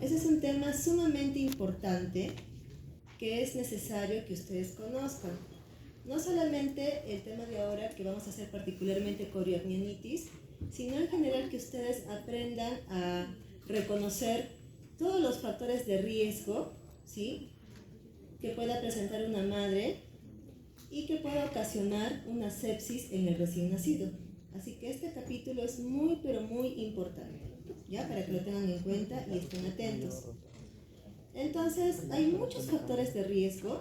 ese es un tema sumamente importante que es necesario que ustedes conozcan. No solamente el tema de ahora que vamos a hacer particularmente coriamnionitis, sino en general que ustedes aprendan a reconocer todos los factores de riesgo, ¿sí?, que pueda presentar una madre y que pueda ocasionar una sepsis en el recién nacido. Así que este capítulo es muy, pero muy importante, ¿ya? Para que lo tengan en cuenta y estén atentos. Entonces, hay muchos factores de riesgo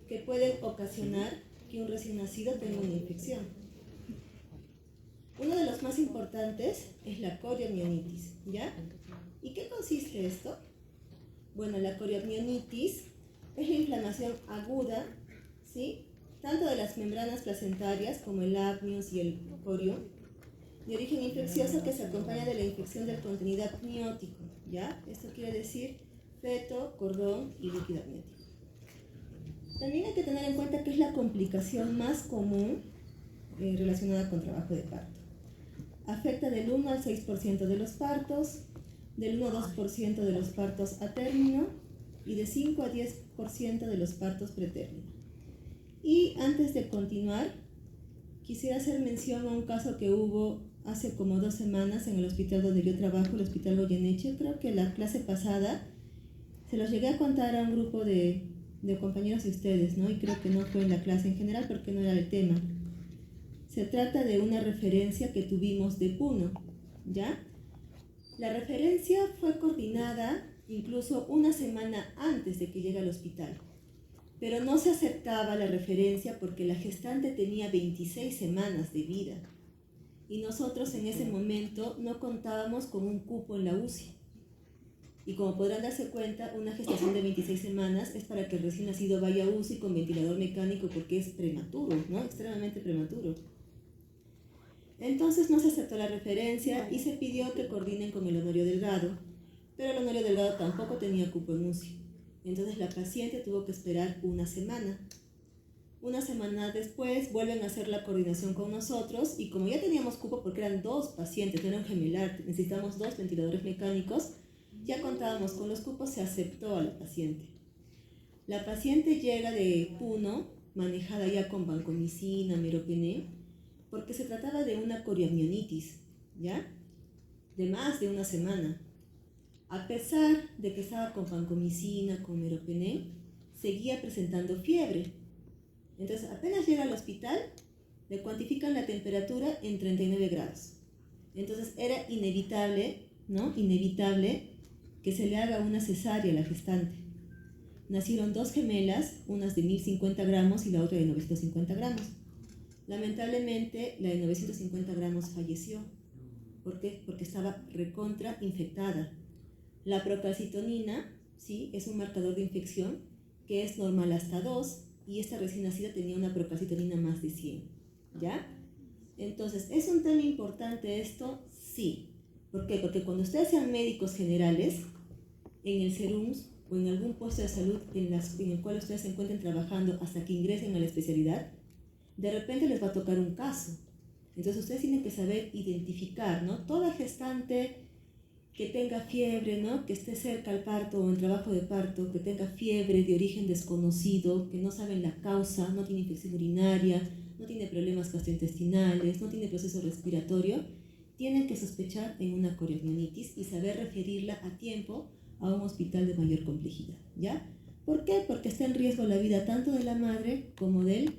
que pueden ocasionar que un recién nacido tenga una infección. Uno de los más importantes es la coriamnionitis, ¿ya? ¿Y qué consiste esto? Bueno, la coriamnionitis es la inflamación aguda, ¿sí?, tanto de las membranas placentarias como el amnios y el corium, de origen infeccioso que se acompaña de la infección del contenido amniótico, ¿ya? Esto quiere decir feto, cordón y líquido amniótico. También hay que tener en cuenta que es la complicación más común relacionada con trabajo de parto. Afecta del 1 al 6% de los partos, del 1 a 2% de los partos a término y de 5 a 10% de los partos pretérmino. Y antes de continuar, quisiera hacer mención a un caso que hubo hace como 2 semanas en el hospital donde yo trabajo, el Hospital Goyeneche. Creo que la clase pasada se los llegué a contar a un grupo de compañeros de ustedes, ¿no? Y creo que no fue en la clase en general porque no era el tema. Se trata de una referencia que tuvimos de Puno, ¿ya? La referencia fue coordinada incluso una semana antes de que llegue al hospital, pero no se aceptaba la referencia porque la gestante tenía 26 semanas de vida y nosotros en ese momento no contábamos con un cupo en la UCI. Y como podrán darse cuenta, una gestación de 26 semanas es para que el recién nacido vaya a UCI con ventilador mecánico porque es prematuro, ¿no? Extremadamente prematuro. Entonces no se aceptó la referencia y se pidió que coordinen con el Honorio Delgado, pero el Honorio Delgado tampoco tenía cupo en UCI. Entonces la paciente tuvo que esperar una semana. Una semana después vuelven a hacer la coordinación con nosotros y como ya teníamos cupo porque eran 2 pacientes, no eran gemelar, necesitamos 2 ventiladores mecánicos, ya contábamos con los cupos, se aceptó a la paciente. La paciente llega de Puno, manejada ya con vancomicina, meropenem, porque se trataba de una coriamnionitis, ¿ya?, de más de una semana. A pesar de que estaba con vancomicina, con meropenem, seguía presentando fiebre. Entonces, apenas llega al hospital, le cuantifican la temperatura en 39 grados. Entonces, era inevitable, ¿no?, inevitable que se le haga una cesárea a la gestante. Nacieron 2 gemelas, unas de 1050 gramos y la otra de 950 gramos. Lamentablemente, la de 950 gramos falleció. ¿Por qué? Porque estaba recontra infectada. La procalcitonina, ¿sí?, es un marcador de infección que es normal hasta 2 y esta recién nacida tenía una procalcitonina más de 100, ¿ya? Entonces, ¿es un tema importante esto? Sí. ¿Por qué? Porque cuando ustedes sean médicos generales, en el SERUMS o en algún puesto de salud en el cual ustedes se encuentren trabajando hasta que ingresen a la especialidad, de repente les va a tocar un caso. Entonces ustedes tienen que saber identificar, ¿no?, toda gestante que tenga fiebre, ¿no?, que esté cerca al parto o en trabajo de parto, que tenga fiebre de origen desconocido, que no saben la causa, no tiene infección urinaria, no tiene problemas gastrointestinales, no tiene proceso respiratorio, tienen que sospechar en una coriamnionitis y saber referirla a tiempo a un hospital de mayor complejidad, ¿ya? ¿Por qué? Porque está en riesgo la vida tanto de la madre como del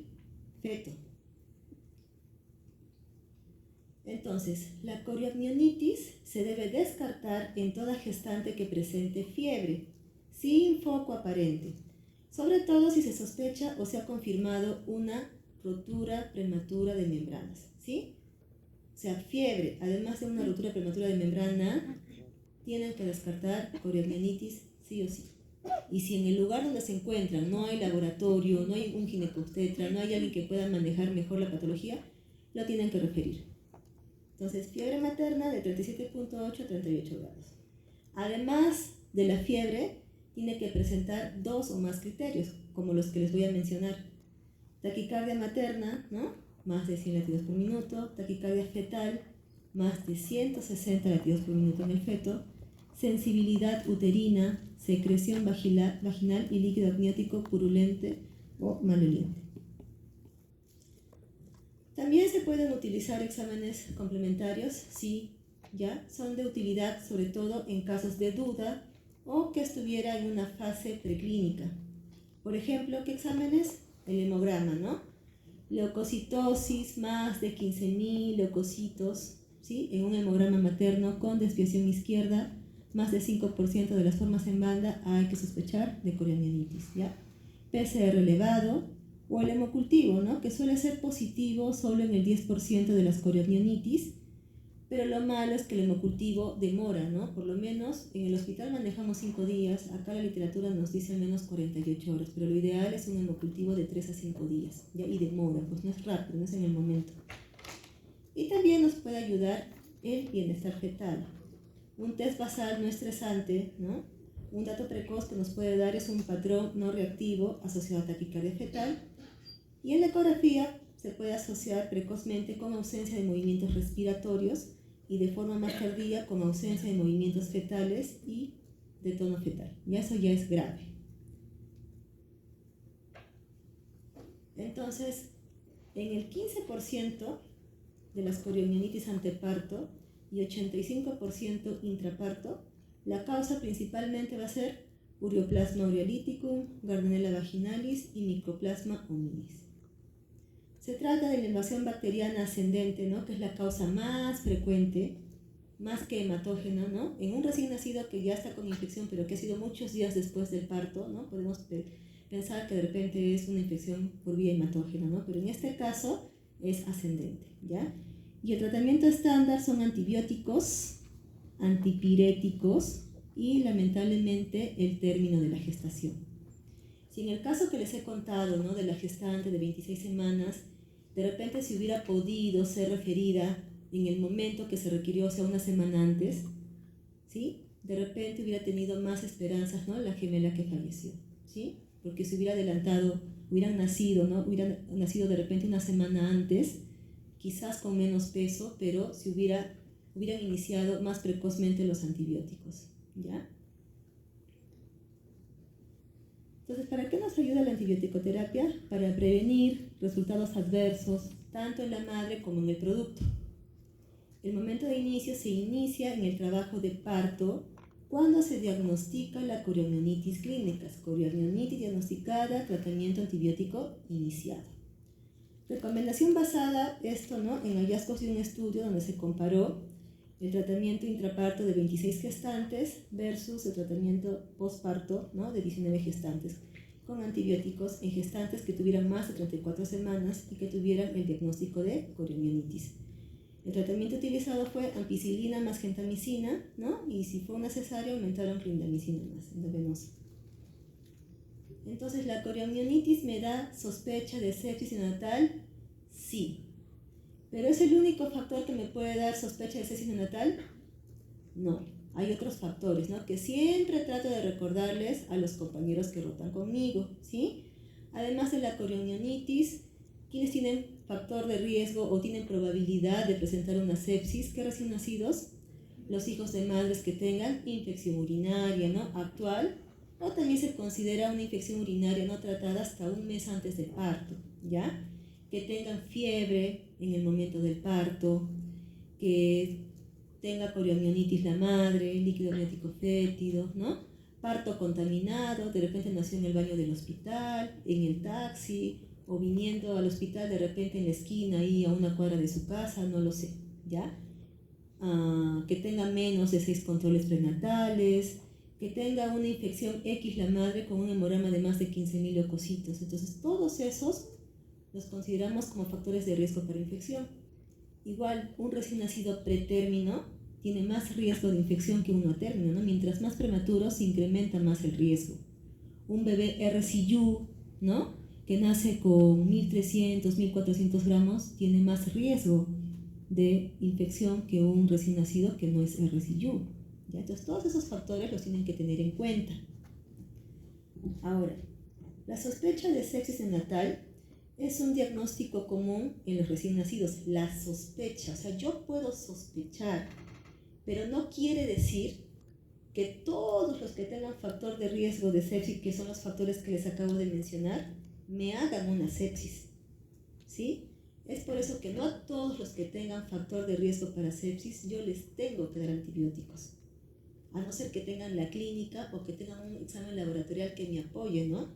feto. Entonces, la coriamnionitis se debe descartar en toda gestante que presente fiebre, sin foco aparente, sobre todo si se sospecha o se ha confirmado una rotura prematura de membranas, ¿sí? O sea, fiebre, además de una rotura prematura de membrana, tienen que descartar coriamnionitis sí o sí. Y si en el lugar donde se encuentran no hay laboratorio, no hay un ginecobstetra, no hay alguien que pueda manejar mejor la patología, lo tienen que referir. Entonces, fiebre materna de 37.8 a 38 grados. Además de la fiebre, tiene que presentar 2 o más criterios, como los que les voy a mencionar. Taquicardia materna, ¿no?, más de 100 latidos por minuto. Taquicardia fetal, más de 160 latidos por minuto en el feto. sensibilidad uterina, secreción vaginal y líquido amniótico purulente o maloliente. También se pueden utilizar exámenes complementarios si ya son de utilidad, sobre todo en casos de duda o que estuviera en una fase preclínica. Por ejemplo, ¿qué exámenes? El hemograma, ¿no? Leucocitosis, más de 15.000 leucocitos, ¿sí? En un hemograma materno con desviación izquierda, más de 5% de las formas en banda, hay que sospechar de coriomionitis, ¿ya? PCR elevado o el hemocultivo, ¿no? Que suele ser positivo solo en el 10% de las coriomionitis, pero lo malo es que el hemocultivo demora, ¿no? Por lo menos en el hospital manejamos 5 días, acá la literatura nos dice al menos 48 horas, pero lo ideal es un hemocultivo de 3 a 5 días, ¿ya? Y demora, pues no es rápido, no es en el momento. Y también nos puede ayudar el bienestar fetal. Un test basal no estresante, ¿no? Un dato precoz que nos puede dar es un patrón no reactivo asociado a taquicardia fetal. Y en la ecografía se puede asociar precozmente con ausencia de movimientos respiratorios y de forma más tardía con ausencia de movimientos fetales y de tono fetal. Y eso ya es grave. Entonces, en el 15% de las coriomionitis anteparto y 85% intraparto, la causa principalmente va a ser Ureaplasma urealyticum, Gardnerella vaginalis y Mycoplasma hominis. Se trata de la invasión bacteriana ascendente, ¿no? Que es la causa más frecuente, más que hematógena, ¿no? En un recién nacido que ya está con infección, pero que ha sido muchos días después del parto, ¿no? Podemos pensar que de repente es una infección por vía hematógena, ¿no? Pero en este caso es ascendente, ¿ya? Y el tratamiento estándar son antibióticos, antipiréticos y lamentablemente el término de la gestación. Si en el caso que les he contado, ¿no? De la gestante de 26 semanas, de repente si hubiera podido ser referida en el momento que se requirió, o sea, una semana antes, ¿sí? De repente hubiera tenido más esperanzas, ¿no? La gemela que falleció, ¿sí? Porque si hubiera adelantado, hubieran nacido, ¿no? Hubieran nacido de repente una semana antes, quizás con menos peso, pero si hubieran iniciado más precozmente los antibióticos, ¿ya? Entonces, ¿para qué nos ayuda la antibioticoterapia? Para prevenir resultados adversos, tanto en la madre como en el producto. El momento de inicio se inicia en el trabajo de parto cuando se diagnostica la coriomionitis clínica. Coriomionitis diagnosticada, tratamiento antibiótico iniciado. Recomendación basada ¿no? en hallazgos de un estudio donde se comparó el tratamiento intraparto de 26 gestantes versus el tratamiento postparto, ¿no? de 19 gestantes, con antibióticos en gestantes que tuvieran más de 34 semanas y que tuvieran el diagnóstico de coriomionitis. El tratamiento utilizado fue ampicilina más gentamicina, ¿no? Y si fue una cesárea, aumentaron clindamicina más endovenosa. Entonces, ¿la coriomionitis me da sospecha de sepsis neonatal? Sí. ¿Pero es el único factor que me puede dar sospecha de sepsis neonatal? No. Hay otros factores, ¿no? Que siempre trato de recordarles a los compañeros que rotan conmigo, ¿sí? Además de la coriomionitis, ¿quiénes tienen factor de riesgo o tienen probabilidad de presentar una sepsis? ¿Qué recién nacidos? Los hijos de madres que tengan infección urinaria, ¿no? Actual, o también se considera una infección urinaria no tratada hasta un mes antes del parto, ¿ya? Que tengan fiebre en el momento del parto, que tenga coriomionitis la madre, líquido amniótico fétido, ¿no? Parto contaminado, de repente nació en el baño del hospital, en el taxi, o viniendo al hospital de repente en la esquina, ahí a una cuadra de su casa, no lo sé, ¿ya? Que tenga menos de 6 controles prenatales, que tenga una infección X la madre con un hemograma de más de 15.000 leucocitos. Entonces, todos esos los consideramos como factores de riesgo para infección. Igual, un recién nacido pretérmino tiene más riesgo de infección que uno a término, ¿no? Mientras más prematuro se incrementa más el riesgo. Un bebé RCU, ¿no? Que nace con 1.300, 1.400 gramos, tiene más riesgo de infección que un recién nacido que no es RCU. ¿Ya? Entonces, todos esos factores los tienen que tener en cuenta. Ahora, la sospecha de sepsis neonatal es un diagnóstico común en los recién nacidos. La sospecha, o sea, yo puedo sospechar, pero no quiere decir que todos los que tengan factor de riesgo de sepsis, que son los factores que les acabo de mencionar, me hagan una sepsis, ¿sí? Es por eso que no a todos los que tengan factor de riesgo para sepsis yo les tengo que dar antibióticos, a no ser que tengan la clínica o que tengan un examen laboratorial que me apoye, ¿no?,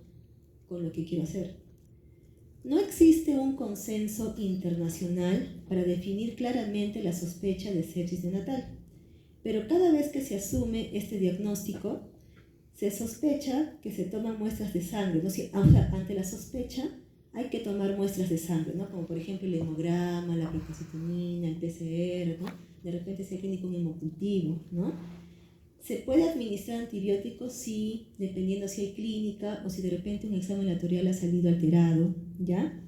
con lo que quiero hacer. No existe un consenso internacional para definir claramente la sospecha de sepsis neonatal, pero cada vez que se asume este diagnóstico, se sospecha que se toman muestras de sangre, ¿no? Ante la sospecha hay que tomar muestras de sangre, ¿no? Como por ejemplo el hemograma, la procalcitonina, el PCR, ¿no? De repente se clínico un hemocultivo, ¿no? ¿Se puede administrar antibióticos? Sí, dependiendo si hay clínica o si de repente un examen laboratorial ha salido alterado, ¿ya?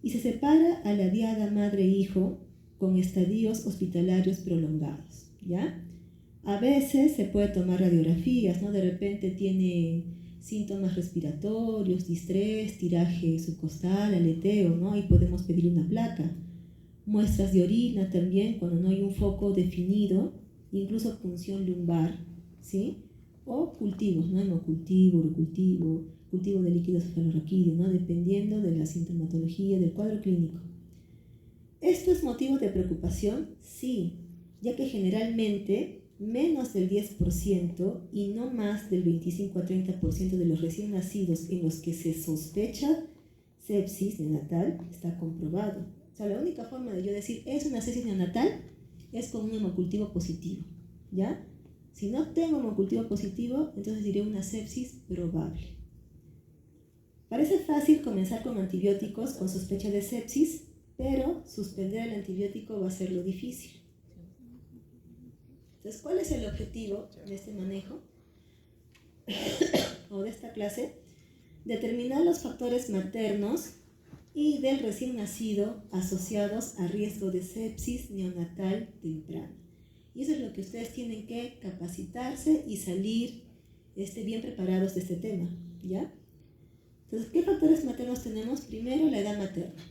Y se separa a la diada madre-hijo con estadios hospitalarios prolongados, ¿ya? A veces se puede tomar radiografías, ¿no? De repente tiene síntomas respiratorios, distrés, tiraje subcostal, aleteo, ¿no? Ahí podemos pedir una placa. Muestras de orina también, cuando no hay un foco definido, incluso punción lumbar, ¿sí? O cultivos, ¿no? Hemocultivo, urocultivo, cultivo de líquido cefalorraquídeo, ¿no? Dependiendo de la sintomatología del cuadro clínico. ¿Esto es motivo de preocupación? Sí, ya que generalmente menos del 10% y no más del 25 a 30% de los recién nacidos en los que se sospecha sepsis neonatal está comprobado. O sea, la única forma de yo decir es una sepsis neonatal es con un hemocultivo positivo, ¿ya? Si no tengo hemocultivo positivo, entonces diré una sepsis probable. Parece fácil comenzar con antibióticos con sospecha de sepsis, pero suspender el antibiótico va a ser lo difícil. Entonces, ¿cuál es el objetivo de este manejo o de esta clase? Determinar los factores maternos y del recién nacido asociados a riesgo de sepsis neonatal temprana. Y eso es lo que ustedes tienen que capacitarse y salir bien preparados de este tema, ¿ya? Entonces, ¿qué factores maternos tenemos? Primero, la edad materna.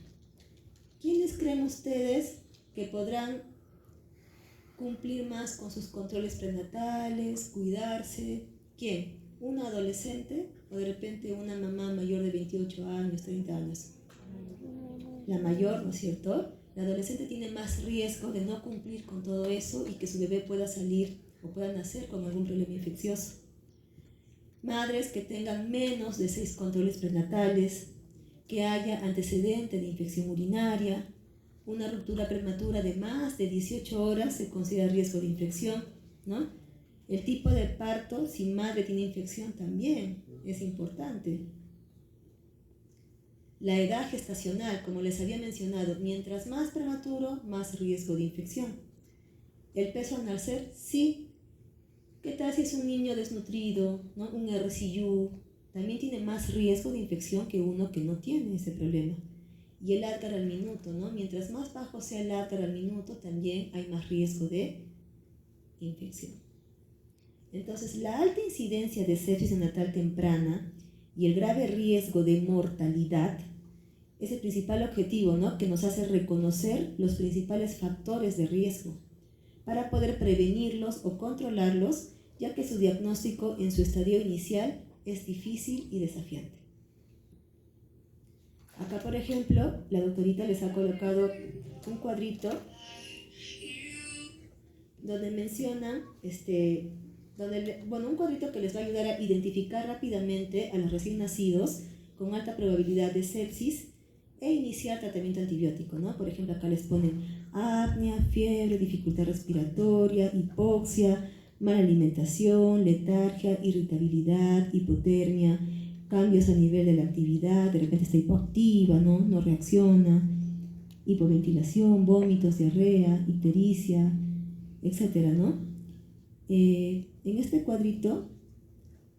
¿Quiénes creen ustedes que podrán cumplir más con sus controles prenatales, cuidarse? ¿Quién? ¿Un adolescente o de repente una mamá mayor de 28 años, 30 años? La mayor, ¿no es cierto? La adolescente tiene más riesgo de no cumplir con todo eso y que su bebé pueda salir o pueda nacer con algún problema infeccioso. Madres que tengan menos de 6 controles prenatales, que haya antecedente de infección urinaria, una ruptura prematura de más de 18 horas se considera riesgo de infección, ¿no? El tipo de parto, si madre tiene infección, también es importante. La edad gestacional, como les había mencionado, mientras más prematuro, más riesgo de infección. El peso al nacer, sí. ¿Qué tal si es un niño desnutrido, ¿no? Un RCU? También tiene más riesgo de infección que uno que no tiene ese problema. Y el Apgar al minuto, ¿no? Mientras más bajo sea el Apgar al minuto, también hay más riesgo de infección. Entonces, la alta incidencia de sepsis neonatal temprana y el grave riesgo de mortalidad es el principal objetivo, ¿no? Que nos hace reconocer los principales factores de riesgo para poder prevenirlos o controlarlos, ya que su diagnóstico en su estadio inicial es difícil y desafiante. Acá, por ejemplo, la doctorita les ha colocado un cuadrito donde menciona, un cuadrito que les va a ayudar a identificar rápidamente a los recién nacidos con alta probabilidad de sepsis e iniciar tratamiento antibiótico, ¿no? Por ejemplo, acá les ponen apnea, fiebre, dificultad respiratoria, hipoxia, mala alimentación, letargia, irritabilidad, hipotermia, cambios a nivel de la actividad, de repente está hipoactiva, no reacciona, hipoventilación, vómitos, diarrea, ictericia, etcétera, ¿no? En este cuadrito,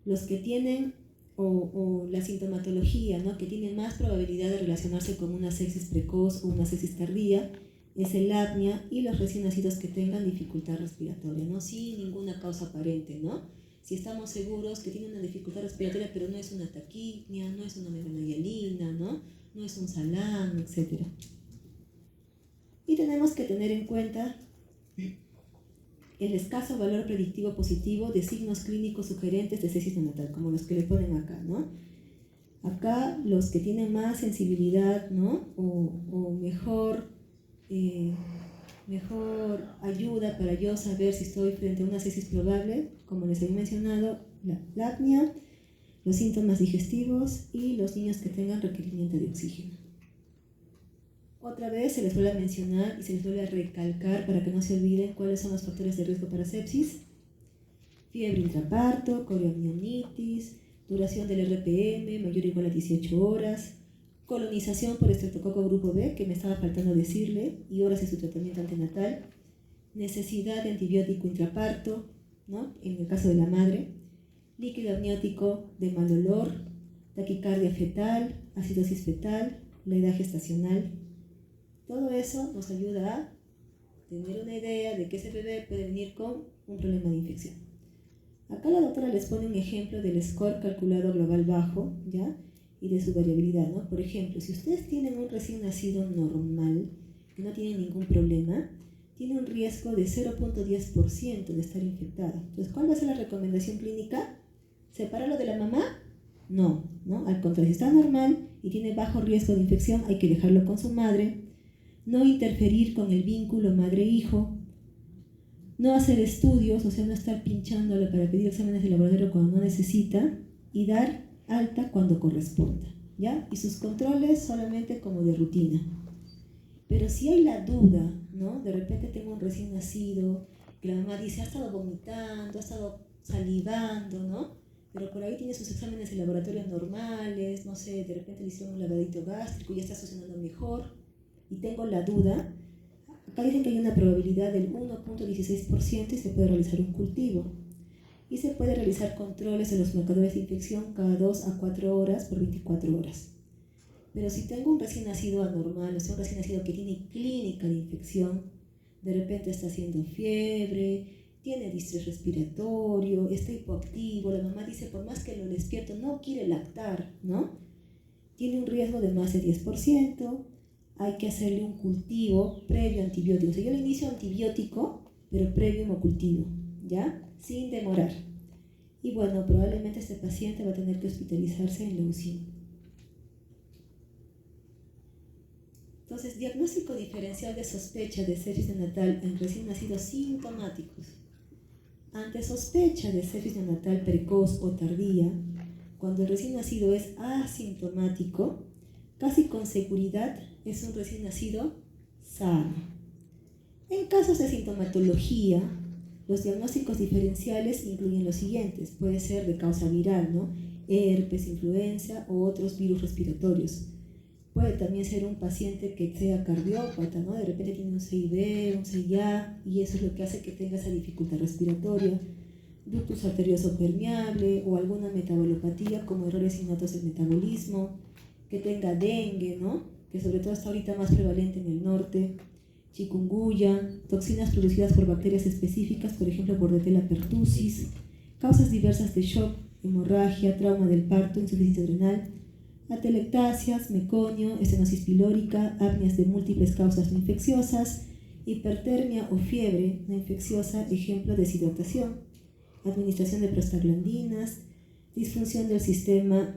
los que tienen o la sintomatología, ¿no? Que tienen más probabilidad de relacionarse con una sepsis precoz o una sepsis tardía es el apnea y los recién nacidos que tengan dificultad respiratoria, ¿no? Sin ninguna causa aparente, ¿no? Si estamos seguros que tienen una dificultad respiratoria, pero no es una taquipnea, no es una meganomialina, ¿no? No es un salam, etc. Y tenemos que tener en cuenta el escaso valor predictivo positivo de signos clínicos sugerentes de sepsis neonatal, como los que le ponen acá, ¿no? Acá los que tienen más sensibilidad, ¿no? O mejor ayuda para yo saber si estoy frente a una sepsis probable, como les he mencionado, la apnea, los síntomas digestivos y los niños que tengan requerimiento de oxígeno. Otra vez se les vuelve a mencionar y se les vuelve a recalcar para que no se olviden cuáles son los factores de riesgo para sepsis: fiebre intraparto, coriamnionitis, duración del RPM mayor o igual a 18 horas, colonización por estreptococo grupo B, que me estaba faltando decirle, y horas de su tratamiento antenatal, necesidad de antibiótico intraparto, ¿no? En el caso de la madre, líquido amniótico de mal olor, taquicardia fetal, acidosis fetal, la edad gestacional. Todo eso nos ayuda a tener una idea de que ese bebé puede venir con un problema de infección. Acá la doctora les pone un ejemplo del score calculado global bajo, ¿ya? Y de su variabilidad, ¿no? Por ejemplo, si ustedes tienen un recién nacido normal, que no tiene ningún problema, tiene un riesgo de 0.10% de estar infectado. Entonces, ¿cuál va a ser la recomendación clínica? ¿Separarlo de la mamá? No, ¿no? Al contrario, si está normal y tiene bajo riesgo de infección, hay que dejarlo con su madre, no interferir con el vínculo madre-hijo, no hacer estudios, o sea, no estar pinchándole para pedir exámenes de laboratorio cuando no necesita, y dar alta cuando corresponda, ¿ya? Y sus controles solamente como de rutina. Pero si hay la duda, ¿no? De repente tengo un recién nacido, que la mamá dice, ha estado vomitando, ha estado salivando, ¿no? Pero por ahí tiene sus exámenes de laboratorio normales, no sé, de repente le hicieron un lavadito gástrico y ya está funcionando mejor, y tengo la duda. Acá dicen que hay una probabilidad del 1.16% y se puede realizar un cultivo. Y se puede realizar controles de los marcadores de infección cada 2 a 4 horas por 24 horas. Pero si tengo un recién nacido anormal, o sea, un recién nacido que tiene clínica de infección, de repente está haciendo fiebre, tiene distrés respiratorio, está hipoactivo, la mamá dice, por más que lo despierto, no quiere lactar, ¿no? Tiene un riesgo de más de 10%, hay que hacerle un cultivo previo a antibiótico. O sea, yo le inicio antibiótico, pero previo hemocultivo, ¿ya? Sin demorar. Y bueno, probablemente este paciente va a tener que hospitalizarse en la UCI. Entonces, diagnóstico diferencial de sospecha de sepsis neonatal en recién nacidos sintomáticos. Ante sospecha de sepsis neonatal precoz o tardía, cuando el recién nacido es asintomático, casi con seguridad es un recién nacido sano. En casos de sintomatología, los diagnósticos diferenciales incluyen los siguientes. Puede ser de causa viral, ¿no? Herpes, influenza o otros virus respiratorios. Puede también ser un paciente que sea cardiópata, ¿no? De repente tiene un CIB, un CIA, y eso es lo que hace que tenga esa dificultad respiratoria. Ductus arterioso permeable o alguna metabolopatía como errores innatos del metabolismo, que tenga dengue, ¿no? Que sobre todo está ahorita más prevalente en el norte, chikungunya, toxinas producidas por bacterias específicas, por ejemplo Bordetella pertussis, causas diversas de shock, hemorragia, trauma del parto, insuficiencia renal, atelectasias, meconio, estenosis pilórica, apneas de múltiples causas no infecciosas, hipertermia o fiebre no infecciosa, ejemplo deshidratación, administración de prostaglandinas, disfunción del sistema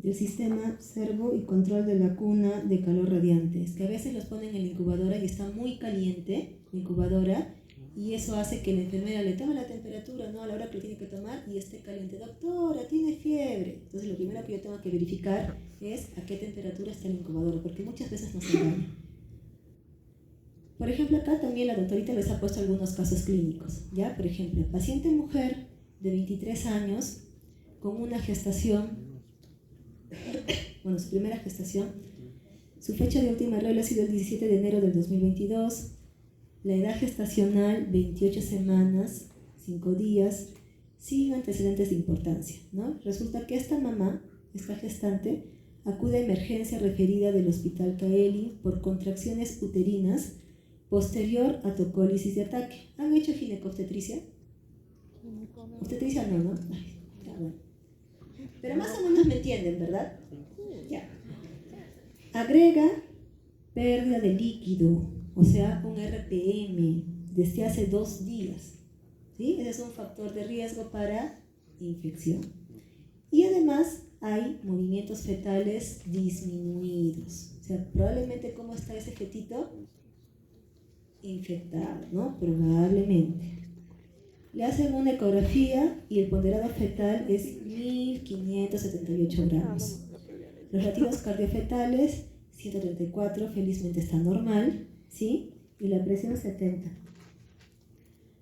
del sistema servo y control de la cuna de calor radiante. Es que a veces los ponen en la incubadora y está muy caliente la incubadora, y eso hace que la enfermera le tome la temperatura, ¿no? A la hora que lo tiene que tomar y esté caliente. Doctora, tiene fiebre. Entonces lo primero que yo tengo que verificar es a qué temperatura está la incubadora, porque muchas veces no se engaña. Por ejemplo, acá también la doctorita les ha puesto algunos casos clínicos, ¿ya? Por ejemplo, paciente mujer de 23 años con una gestación, bueno, su primera gestación, su fecha de última regla ha sido el 17 de enero del 2022, la edad gestacional 28 semanas, 5 días, sin antecedentes de importancia, ¿no? Resulta que esta mamá, esta gestante, acude a emergencia referida del Hospital Caeli por contracciones uterinas posterior a tocólisis de ataque. ¿Han hecho ginecobstetricia? Obstetricia no, ¿no? Ay, ya, bueno. Pero más o menos me entienden, ¿verdad? Ya. Agrega pérdida de líquido, o sea, un RPM desde hace 2 días. ¿Sí? Ese es un factor de riesgo para infección. Y además hay movimientos fetales disminuidos. O sea, probablemente, ¿cómo está ese fetito? Infectado, ¿no? Probablemente. Le hacen una ecografía y el ponderado fetal es 1578 gramos. Los latidos cardiofetales, 134, felizmente está normal, ¿sí? Y la presión 70.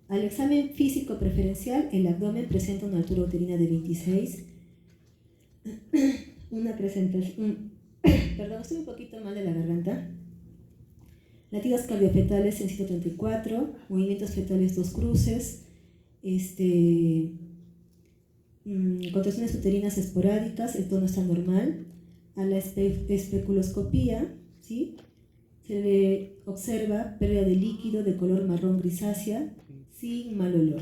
Al examen físico preferencial, el abdomen presenta una altura uterina de 26, una presentación, perdón, estoy un poquito mal de la garganta. Latidos cardiofetales en 134, movimientos fetales 2 cruces, contracciones uterinas esporádicas, el tono está normal. A la especuloscopía, ¿sí? Se le observa pérdida de líquido de color marrón grisácea sin mal olor.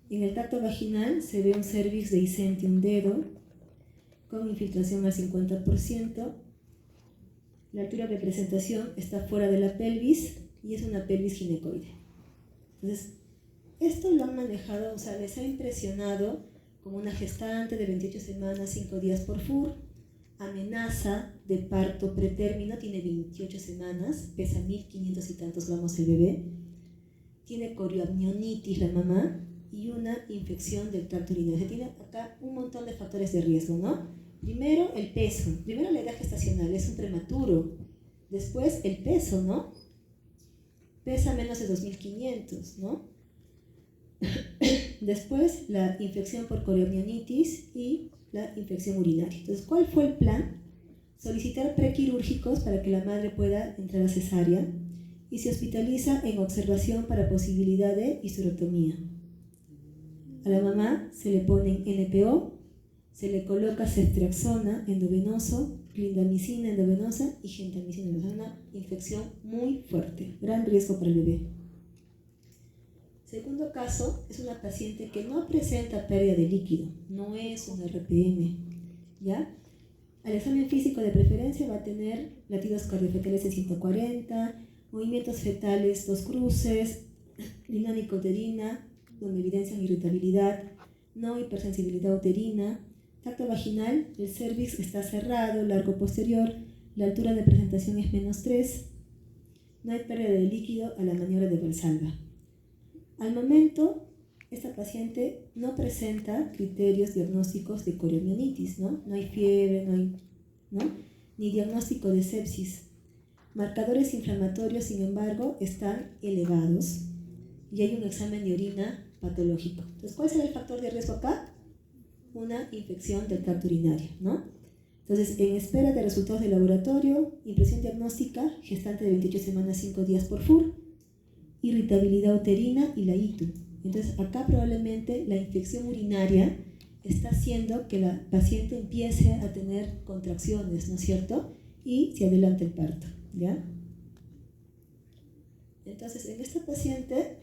En el tacto vaginal se ve un cervix dehiscente un dedo con infiltración al 50%. La altura de presentación está fuera de la pelvis y es una pelvis ginecoide. Entonces, esto lo han manejado, o sea, les ha impresionado como una gestante de 28 semanas, 5 días por FUR, amenaza de parto pretérmino, tiene 28 semanas, pesa 1500 y tantos gramos el bebé, tiene corioamnionitis la mamá y una infección del tracto urinario. Se tiene acá un montón de factores de riesgo, ¿no? Primero el peso, primero la edad gestacional, es un prematuro, después el peso, ¿no? Pesa menos de 2500, ¿no? Después la infección por corioamnionitis y la infección urinaria. Entonces, ¿cuál fue el plan? Solicitar prequirúrgicos para que la madre pueda entrar a cesárea y se hospitaliza en observación para posibilidad de histerectomía. A la mamá se le ponen NPO, se le coloca ceftriaxona endovenoso, clindamicina endovenosa y gentamicina endovenosa. Una infección muy fuerte, gran riesgo para el bebé. Segundo caso, es una paciente que no presenta pérdida de líquido, no es un RPM, ¿ya? Al examen físico de preferencia va a tener latidos cardiofetales de 140, movimientos fetales 2 cruces, dinámica uterina, donde evidencian irritabilidad, no hipersensibilidad uterina, tacto vaginal, el cervix está cerrado, largo posterior, la altura de presentación es -3, no hay pérdida de líquido a la maniobra de Valsalva. Al momento, esta paciente no presenta criterios diagnósticos de corioamnionitis, ¿no? No hay fiebre, ¿no? Ni diagnóstico de sepsis. Marcadores inflamatorios, sin embargo, están elevados y hay un examen de orina patológico. Entonces, ¿cuál será el factor de riesgo acá? Una infección del tracto urinario, ¿no? Entonces, en espera de resultados de laboratorio, impresión diagnóstica, gestante de 28 semanas, 5 días por FUR, irritabilidad uterina y la ITU. Entonces, acá probablemente la infección urinaria está haciendo que la paciente empiece a tener contracciones, ¿no es cierto? Y se adelanta el parto, ¿ya? Entonces, en esta paciente,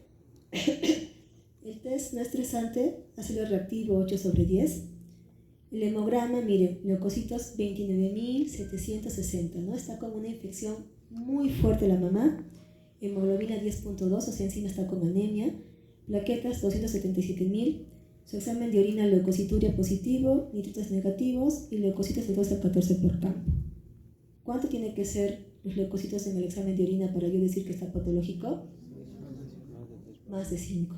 el test no estresante, ácido reactivo 8/10. El hemograma, miren, leucocitos 29.760, ¿no? Está con una infección muy fuerte la mamá. Hemoglobina 10.2, o sea, encima está con anemia. Plaquetas 277.000. Su examen de orina, leucocituria positivo, nitritos negativos y leucocitos de 12 a 14 por campo. ¿Cuánto tiene que ser los leucocitos en el examen de orina para yo decir que está patológico? Más de 5.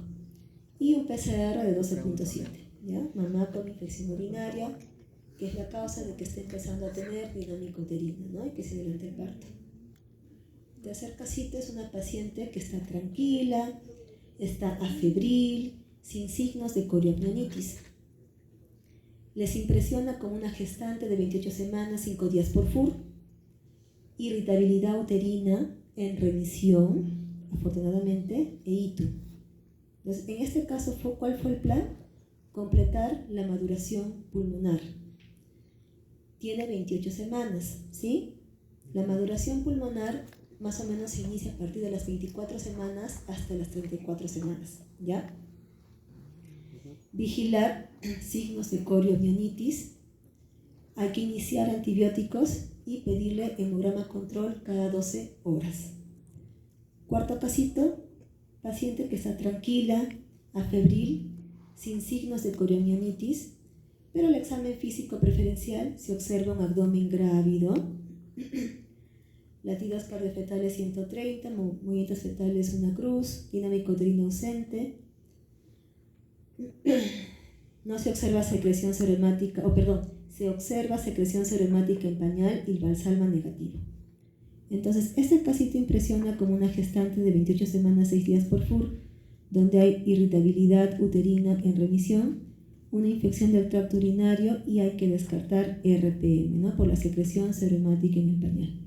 Y un PCR de 12.7. ¿Ya? Mamá con infección urinaria, que es la causa de que esté empezando a tener dinámica uterina, ¿no? Y que se adelante el parto. Tercer casito es una paciente que está tranquila, está afebril, sin signos de corioamnionitis. Les impresiona como una gestante de 28 semanas, 5 días por FUR, irritabilidad uterina en remisión, afortunadamente, e ITU. Entonces, en este caso, ¿cuál fue el plan? Completar la maduración pulmonar. Tiene 28 semanas, ¿sí? La maduración pulmonar más o menos se inicia a partir de las 24 semanas hasta las 34 semanas, ¿ya? Vigilar signos de corioamnionitis. Hay que iniciar antibióticos y pedirle hemograma control cada 12 horas. Cuarto casito, paciente que está tranquila, afebril, sin signos de coriomionitis, pero el examen físico preferencial se observa un abdomen grávido, latidos cardiofetales 130, movimientos fetales una cruz, dinámico uterino ausente, no se observa secreción serohemática, se observa secreción serohemática en pañal y valsalva negativo. Entonces, este casito impresiona como una gestante de 28 semanas, 6 días por FUR, donde hay irritabilidad uterina en remisión, una infección del tracto urinario y hay que descartar RPM, ¿no? Por la secreción serohemática en el pañal.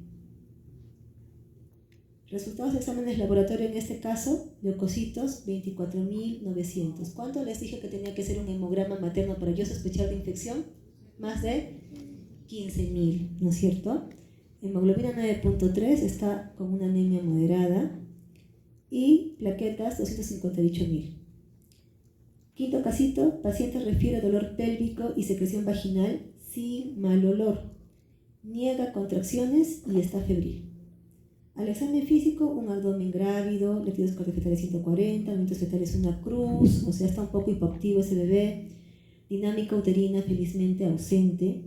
Resultados de exámenes de laboratorio en este caso, leucocitos 24.900. ¿Cuánto les dije que tenía que ser un hemograma materno para yo sospechar de infección? Más de 15.000, ¿no es cierto? Hemoglobina 9.3 está con una anemia moderada y plaquetas 258.000. Quinto casito, paciente refiere dolor pélvico y secreción vaginal sin mal olor. Niega contracciones y está febril. Al examen físico, un abdomen grávido, latidos cardiofetales 140, movimientos fetales una cruz, o sea, está un poco hipoactivo ese bebé. Dinámica uterina felizmente ausente.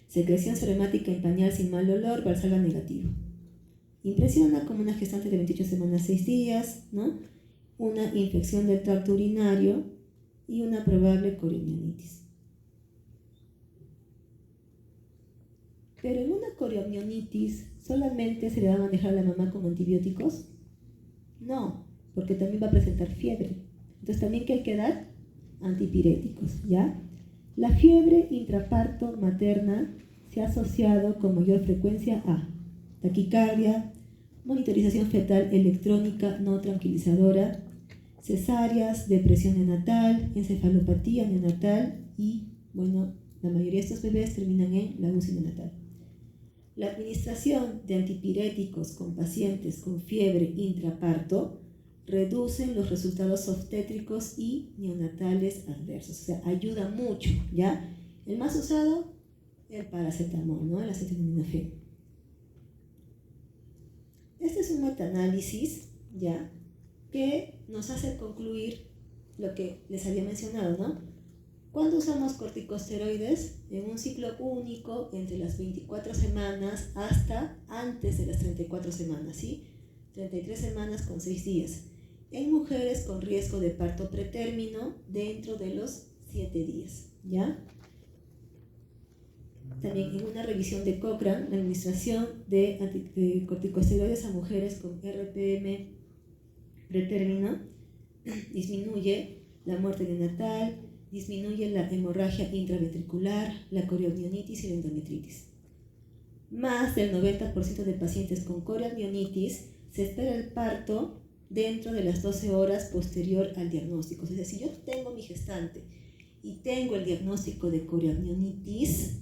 Secreción serohemática en pañal sin mal olor, valsalva negativo. Impresiona como una gestante de 28 semanas, 6 días, ¿no? Una infección del tracto urinario y una probable coriomionitis. Pero en una coriomionitis, ¿solamente se le va a manejar a la mamá con antibióticos? No, porque también va a presentar fiebre. Entonces, también que hay que dar antipiréticos, ¿ya? La fiebre intraparto materna se ha asociado con mayor frecuencia a taquicardia, monitorización fetal electrónica no tranquilizadora, cesáreas, depresión neonatal, encefalopatía neonatal y, bueno, la mayoría de estos bebés terminan en la UCI neonatal. La administración de antipiréticos con pacientes con fiebre intraparto reducen los resultados obstétricos y neonatales adversos, o sea, ayuda mucho, ¿ya? El más usado, el paracetamol, ¿no? El acetaminofén. Este es un metaanálisis, ¿ya? Que nos hace concluir lo que les había mencionado, ¿no? ¿Cuándo usamos corticosteroides? En un ciclo único entre las 24 semanas hasta antes de las 34 semanas, ¿sí? 33 semanas con 6 días. En mujeres con riesgo de parto pretérmino dentro de los 7 días, ¿ya? También en una revisión de Cochrane, la administración de corticosteroides a mujeres con RPM pretérmino disminuye la muerte neonatal, disminuye la hemorragia intraventricular, la coriomionitis y la endometritis. Más del 90% de pacientes con coriomionitis se espera el parto dentro de las 12 horas posterior al diagnóstico. Es decir, si yo tengo mi gestante y tengo el diagnóstico de coriomionitis,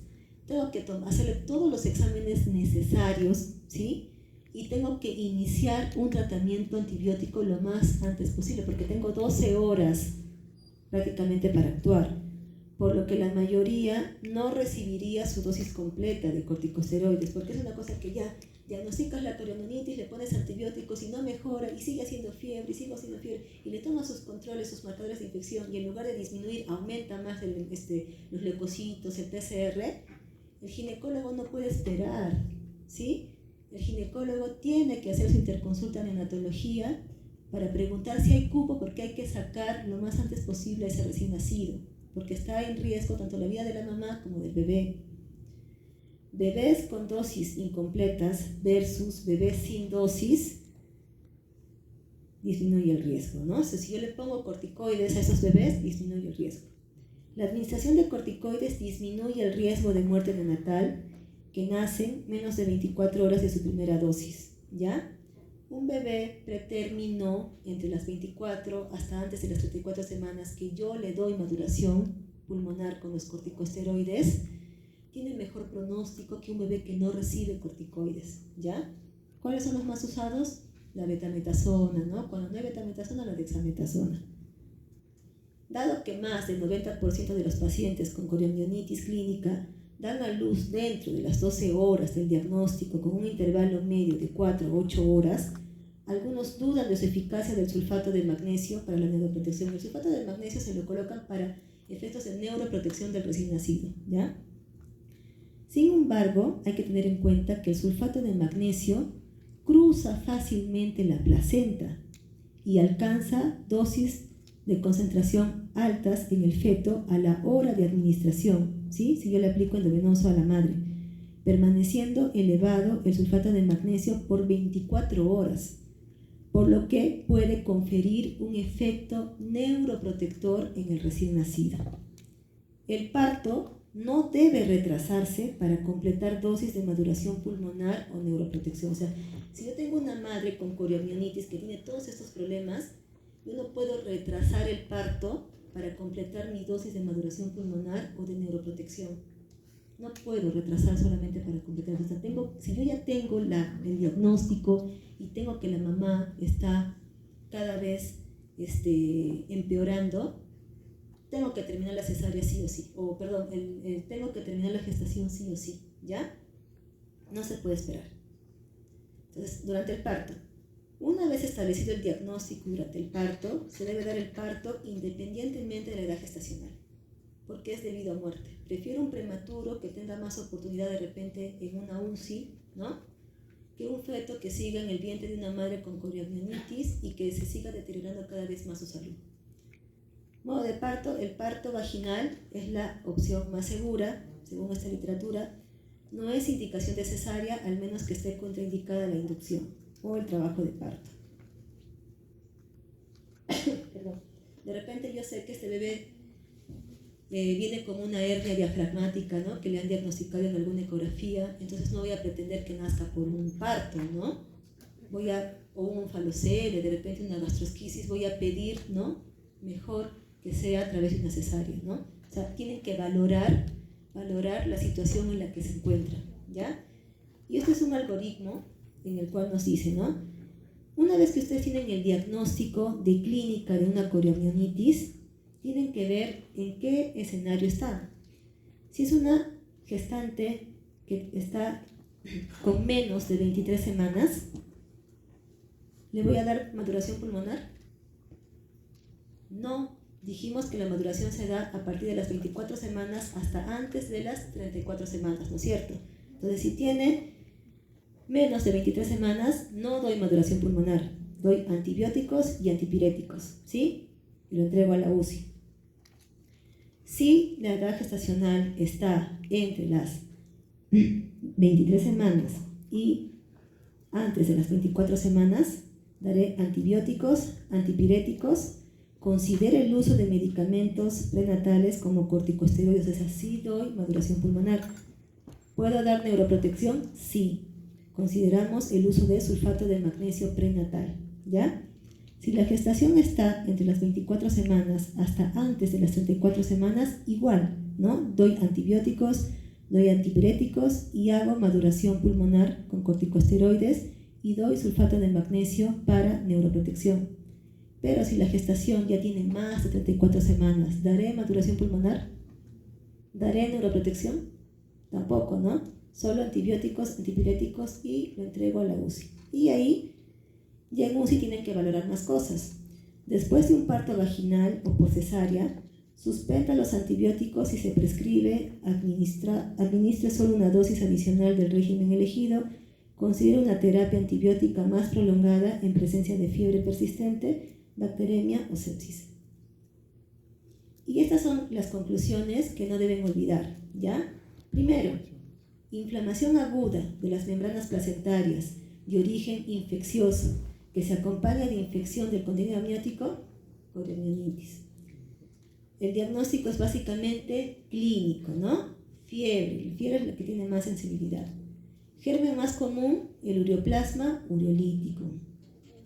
tengo que hacerle todos los exámenes necesarios, ¿sí? Y tengo que iniciar un tratamiento antibiótico lo más antes posible, porque tengo 12 horas prácticamente para actuar, por lo que la mayoría no recibiría su dosis completa de corticosteroides, porque es una cosa que ya diagnosticas la coriomionitis, le pones antibióticos y no mejora, y sigue haciendo fiebre, y le tomas sus controles, sus marcadores de infección, y en lugar de disminuir, aumenta más los leucocitos, el PCR, el ginecólogo no puede esperar, ¿sí? El ginecólogo tiene que hacer su interconsulta en neonatología para preguntar si hay cupo, porque hay que sacar lo más antes posible a ese recién nacido, porque está en riesgo tanto la vida de la mamá como del bebé. Bebés con dosis incompletas versus bebés sin dosis disminuye el riesgo, ¿no? O sea, si yo le pongo corticoides a esos bebés, disminuye el riesgo. La administración de corticoides disminuye el riesgo de muerte neonatal que nacen menos de 24 horas de su primera dosis, ¿ya? Un bebé pretérmino entre las 24 hasta antes de las 34 semanas que yo le doy maduración pulmonar con los corticosteroides tiene mejor pronóstico que un bebé que no recibe corticoides, ¿ya? ¿Cuáles son los más usados? La betametasona, ¿no? Cuando no hay betametasona, la dexametasona. Dado que más del 90% de los pacientes con coriomionitis clínica dan a luz dentro de las 12 horas del diagnóstico con un intervalo medio de 4 a 8 horas, algunos dudan de su eficacia del sulfato de magnesio para la neuroprotección. El sulfato de magnesio se lo colocan para efectos de neuroprotección del recién nacido, ¿ya? Sin embargo, hay que tener en cuenta que el sulfato de magnesio cruza fácilmente la placenta y alcanza dosis de concentración altas en el feto a la hora de administración, ¿sí? Si yo le aplico endovenoso a la madre, permaneciendo elevado el sulfato de magnesio por 24 horas, por lo que puede conferir un efecto neuroprotector en el recién nacido. El parto no debe retrasarse para completar dosis de maduración pulmonar o neuroprotección. O sea, si yo tengo una madre con coriomionitis que tiene todos estos problemas, yo no puedo retrasar el parto para completar mi dosis de maduración pulmonar o de neuroprotección. No puedo retrasar solamente para completar. O sea, si yo ya tengo el diagnóstico y tengo que la mamá está cada vez empeorando, tengo que terminar la cesárea sí o sí, o perdón, tengo que terminar la gestación sí o sí, ¿ya? No se puede esperar. Entonces, durante el parto, una vez establecido el diagnóstico durante el parto, se debe dar el parto independientemente de la edad gestacional, porque es debido a muerte. Prefiero un prematuro que tenga más oportunidad de repente en una UCI, ¿no?, que un feto que siga en el vientre de una madre con coriomionitis y que se siga deteriorando cada vez más su salud. Modo de parto, el parto vaginal es la opción más segura, según esta literatura. No es indicación de cesárea, al menos que esté contraindicada la inducción o el trabajo de parto. Perdón. De repente yo sé que este bebé viene con una hernia diafragmática, ¿no?, que le han diagnosticado en alguna ecografía, entonces no voy a pretender que nazca por un parto, ¿no? O un falocele, de repente una gastrosquisis, voy a pedir, ¿no?, mejor que sea a través de una cesárea, ¿no? O sea, tienen que valorar la situación en la que se encuentran, ¿ya? Y este es un algoritmo en el cual nos dice, ¿no?, una vez que ustedes tienen el diagnóstico de clínica de una coriomionitis, tienen que ver en qué escenario están. Si es una gestante que está con menos de 23 semanas, ¿le voy a dar maduración pulmonar? No. Dijimos que la maduración se da a partir de las 24 semanas hasta antes de las 34 semanas, ¿no es cierto? Entonces, si tiene menos de 23 semanas, no doy maduración pulmonar, doy antibióticos y antipiréticos, ¿sí? Y lo entrego a la UCI. Si la edad gestacional está entre las 23 semanas y antes de las 24 semanas, daré antibióticos, antipiréticos. Considere el uso de medicamentos prenatales como corticosteroides, es así doy maduración pulmonar. ¿Puedo dar neuroprotección? Sí. Consideramos el uso de sulfato de magnesio prenatal, ¿ya? Si la gestación está entre las 24 semanas hasta antes de las 34 semanas, igual, ¿no? Doy antibióticos, doy antipiréticos y hago maduración pulmonar con corticosteroides y doy sulfato de magnesio para neuroprotección. Pero si la gestación ya tiene más de 34 semanas, ¿daré maduración pulmonar? ¿Daré neuroprotección? Tampoco, ¿no? Solo antibióticos, antipiréticos y lo entrego a la UCI. Y ahí ya en UCI tienen que valorar más cosas. Después de un parto vaginal o por cesárea, suspenda los antibióticos y se prescribe, administre solo una dosis adicional del régimen elegido, considere una terapia antibiótica más prolongada en presencia de fiebre persistente, bacteremia o sepsis. Y estas son las conclusiones que no deben olvidar, ¿ya? Primero, inflamación aguda de las membranas placentarias de origen infeccioso que se acompaña de infección del contenido amniótico, coriomionitis. El diagnóstico es básicamente clínico, ¿no? Fiebre es la que tiene más sensibilidad. Germen más común, el ureoplasma ureolítico.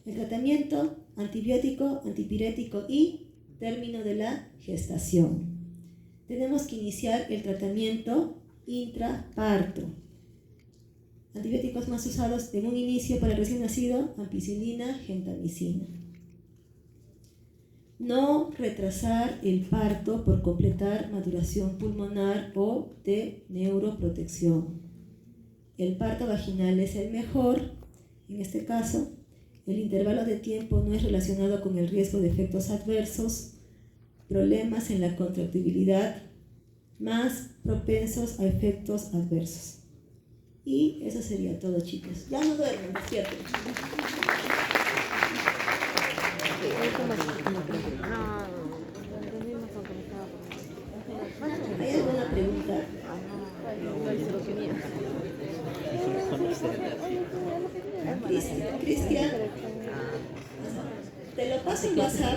El tratamiento, antibiótico, antipirético y término de la gestación. Tenemos que iniciar el tratamiento intraparto. Antibióticos más usados en un inicio para el recién nacido, ampicilina, gentamicina. No retrasar el parto por completar maduración pulmonar o de neuroprotección. El parto vaginal es el mejor. En este caso, el intervalo de tiempo no es relacionado con el riesgo de efectos adversos, problemas en la contractibilidad, más propensos a efectos adversos. Y eso sería todo, chicos. Ya no duermen, despierten. ¿Hay alguna pregunta? Cristian, te lo paso en WhatsApp